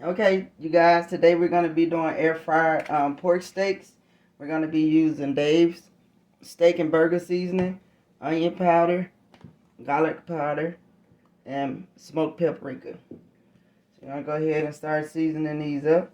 Okay, you guys, today we're going to be doing air fried pork steaks. We're going to be using Dave's steak and burger seasoning, onion powder, garlic powder, and smoked paprika. So we're going to go ahead and start seasoning these up.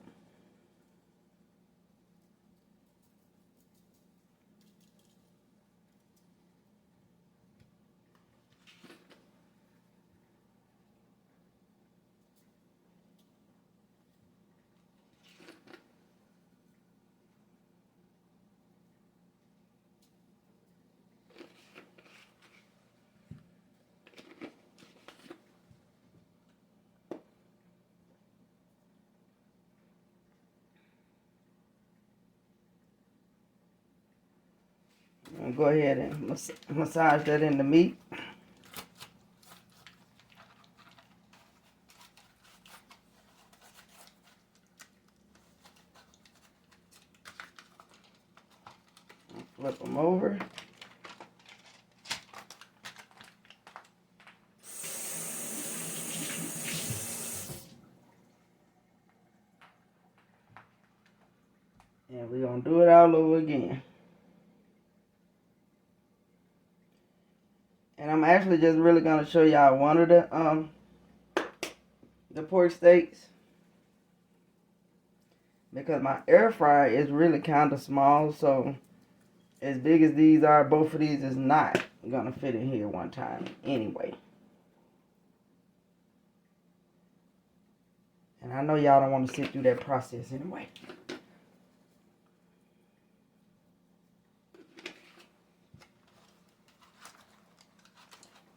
And go ahead and massage that in the meat. Flip them over. And we're going to do it all over again. And I'm actually just really going to show y'all one of the pork steaks, because my air fryer is really kind of small, so as big as these are, both of these is not going to fit in here one time anyway. And I know y'all don't want to sit through that process anyway.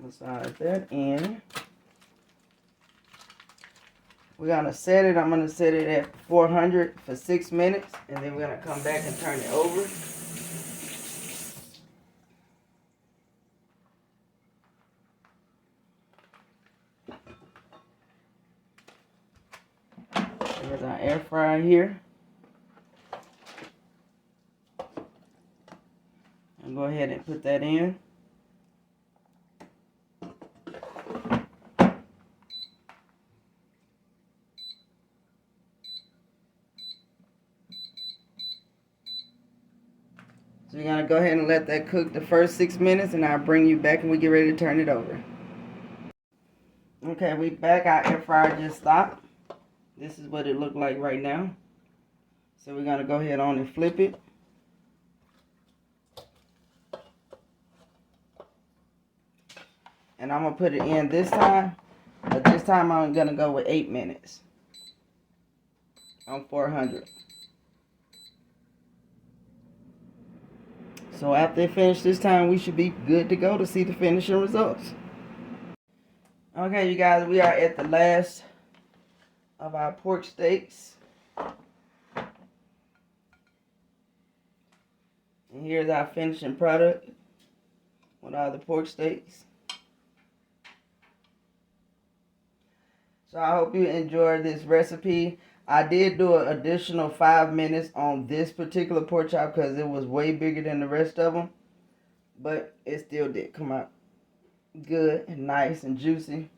Massage that in. We're going to set it. I'm going to set it at 400 for 6 minutes. And then we're going to come back and turn it over. There's our air fryer here. I'll go ahead and put that in. So we're going to go ahead and let that cook the first 6 minutes, and I'll bring you back and we get ready to turn it over. Okay, we back. Our air fryer just stopped. This is what it looked like right now. So we're going to go ahead on and flip it. And I'm going to put it in this time. But this time I'm going to go with 8 minutes on 400. So after it finished this time, we should be good to go to see the finishing results. Okay, you guys, we are at the last of our pork steaks. And here's our finishing product with all the pork steaks. So I hope you enjoyed this recipe. I did do an additional 5 minutes on this particular pork chop because it was way bigger than the rest of them. But it still did come out good and nice and juicy.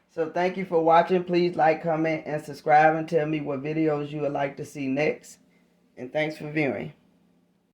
So thank you for watching. Please like, comment, and subscribe, and tell me what videos you would like to see next. And thanks for viewing.